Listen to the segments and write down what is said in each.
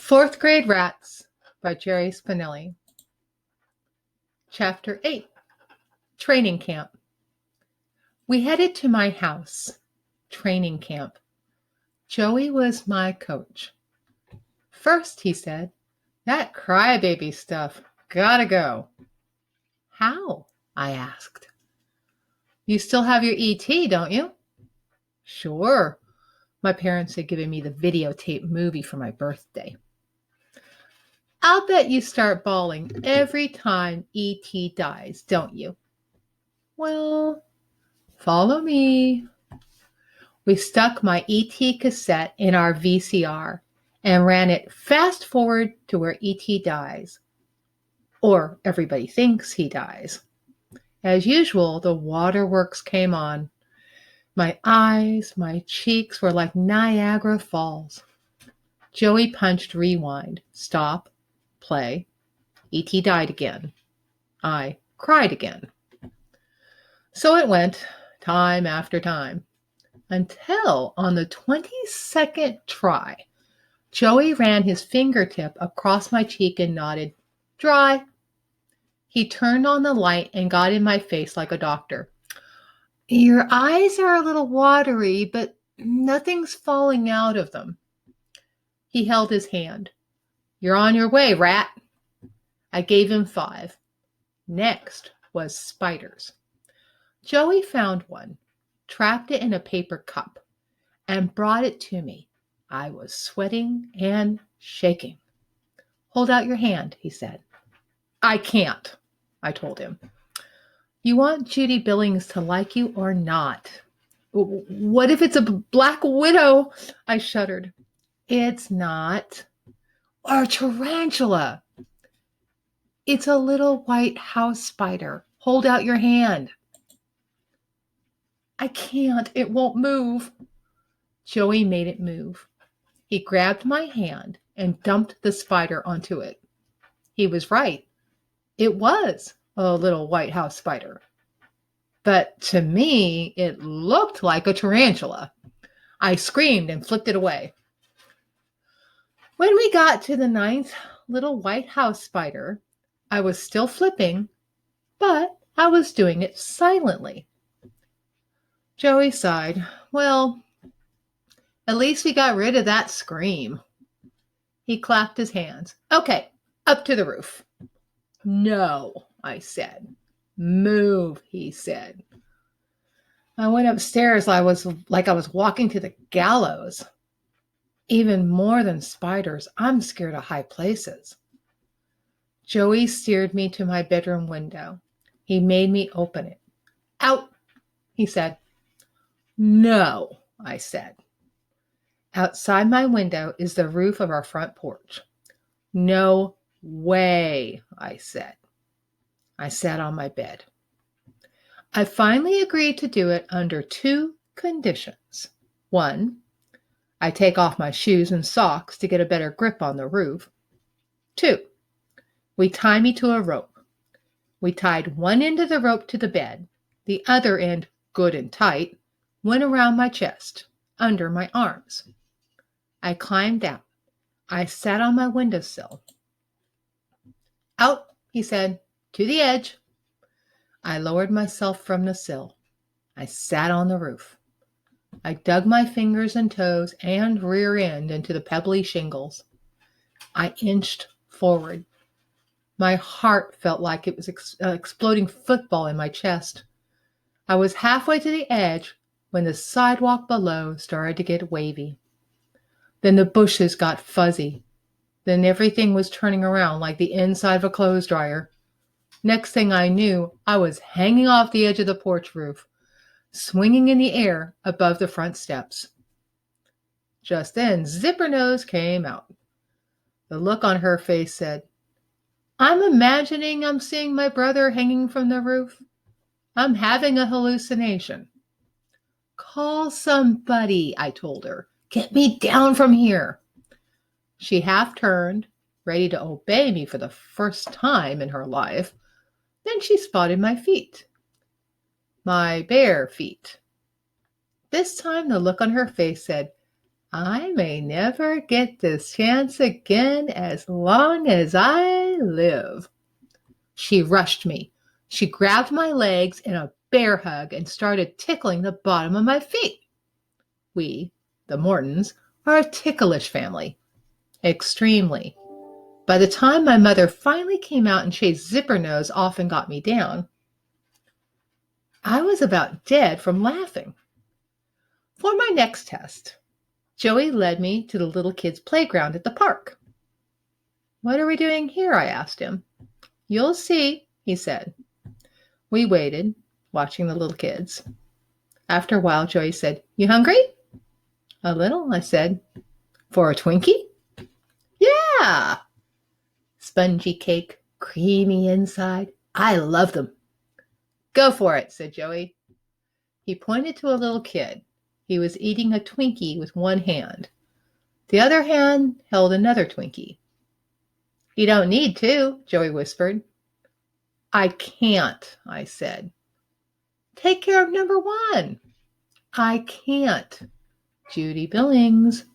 Fourth Grade Rats by Jerry Spinelli. Chapter 8, Training Camp. We headed to my house. Training camp. Joey was my coach. First, he said, "That crybaby stuff. Gotta go." "How?" I asked. "You still have your ET, don't you?" "Sure." My parents had given me the videotape movie for my birthday. "I'll bet you start bawling every time E.T. dies, don't you?" "Well, follow me." We stuck my E.T. cassette in our VCR and ran it fast forward to where E.T. dies. Or everybody thinks he dies. As usual, the waterworks came on. My eyes, my cheeks were like Niagara Falls. Joey punched rewind, stop, play. E.T. died again. I cried again. So it went, time after time, until on the 22nd try, Joey ran his fingertip across my cheek and nodded, "Dry." He turned on the light and got in my face like a doctor. "Your eyes are a little watery, but nothing's falling out of them." He held his hand. "You're on your way, rat." I gave him 5. Next was spiders. Joey found one, trapped it in a paper cup, and brought it to me. I was sweating and shaking. "Hold out your hand," he said. "I can't," I told him. "You want Judy Billings to like you or not?" "What if it's a black widow?" I shuddered. "It's not." "Or a tarantula." "It's a little white house spider. Hold out your hand." "I can't. It won't move." Joey made it move. He grabbed my hand and dumped the spider onto it. He was right. It was a little white house spider. But to me, it looked like a tarantula. I screamed and flicked it away. When we got to the 9th little white house spider, I was still flipping, but I was doing it silently. Joey sighed. "Well, at least we got rid of that scream." He clapped his hands. "Okay, up to the roof." "No," I said. "Move," he said. I went upstairs. I was walking to the gallows. Even more than spiders, I'm scared of high places. Joey steered me to my bedroom window. He made me open it. "Out," he said. "No," I said. "Outside my window is the roof of our front porch." "No way," I said. I sat on my bed. I finally agreed to do it under 2 conditions. 1, I take off my shoes and socks to get a better grip on the roof. 2, we tie me to a rope. We tied one end of the rope to the bed, the other end, good and tight, went around my chest, under my arms. I climbed out. I sat on my windowsill. "Out," he said, "to the edge." I lowered myself from the sill. I sat on the roof. I dug my fingers and toes and rear end into the pebbly shingles. I inched forward. My heart felt like it was exploding football in my chest. I was halfway to the edge when the sidewalk below started to get wavy. Then the bushes got fuzzy. Then everything was turning around like the inside of a clothes dryer. Next thing I knew, I was hanging off the edge of the porch roof, swinging in the air above the front steps. Just then, Zipper Nose came out. The look on her face said, "I'm imagining I'm seeing my brother hanging from the roof. I'm having a hallucination." "Call somebody," I told her. "Get me down from here." She half turned, ready to obey me for the first time in her life. Then she spotted my feet. My bare feet. This time the look on her face said, I may never get this chance again as long as I live. She rushed me. She grabbed my legs in a bear hug and started tickling the bottom of my feet. We, the Mortons, are a ticklish family. Extremely. By the time my mother finally came out and shaved Zipper Nose off and got me down, I was about dead from laughing. For my next test, Joey led me to the little kids' playground at the park. "What are we doing here?" I asked him. "You'll see," he said. We waited, watching the little kids. After a while, Joey said, "You hungry?" "A little," I said. "For a Twinkie?" "Yeah." Spongy cake, creamy inside. I love them. "Go for it," said Joey. He pointed to a little kid. He was eating a Twinkie with one hand. The other hand held another Twinkie. "You don't need to," Joey whispered. "I can't," I said. "Take care of number one." "I can't." Judy Billings.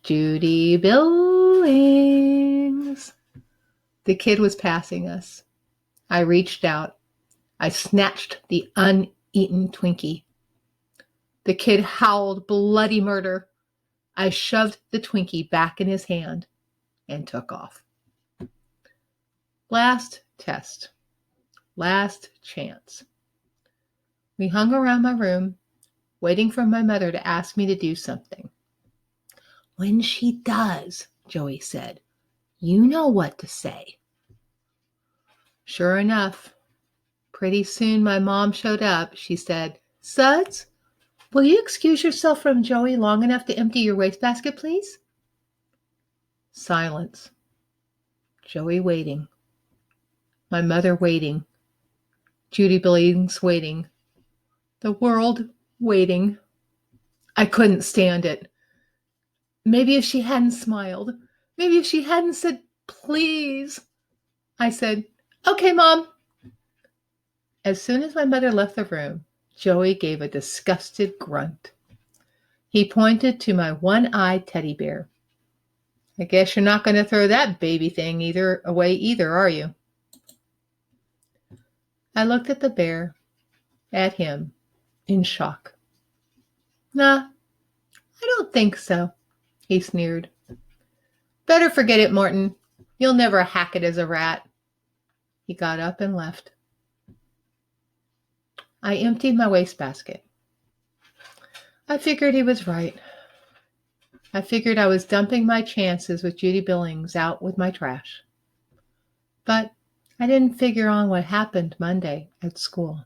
Judy Billings. The kid was passing us. I reached out. I snatched the uneaten Twinkie. The kid howled bloody murder. I shoved the Twinkie back in his hand and took off. Last test. Last chance. We hung around my room, waiting for my mother to ask me to do something. "When she does," Joey said, "you know what to say." Sure enough, pretty soon my mom showed up. She said, "Suds, will you excuse yourself from Joey long enough to empty your wastebasket, please?" Silence. Joey waiting. My mother waiting. Judy Billings waiting. The world waiting. I couldn't stand it. Maybe if she hadn't smiled, maybe if she hadn't said, "Please." I said, "Okay, Mom." As soon as my mother left the room, Joey gave a disgusted grunt. He pointed to my one-eyed teddy bear. "I guess you're not going to throw that baby thing away either, are you?" I looked at the bear, at him, in shock. "Nah, I don't think so," he sneered. "Better forget it, Morton. You'll never hack it as a rat." He got up and left. I emptied my wastebasket. I figured he was right. I figured I was dumping my chances with Judy Billings out with my trash. But I didn't figure on what happened Monday at school.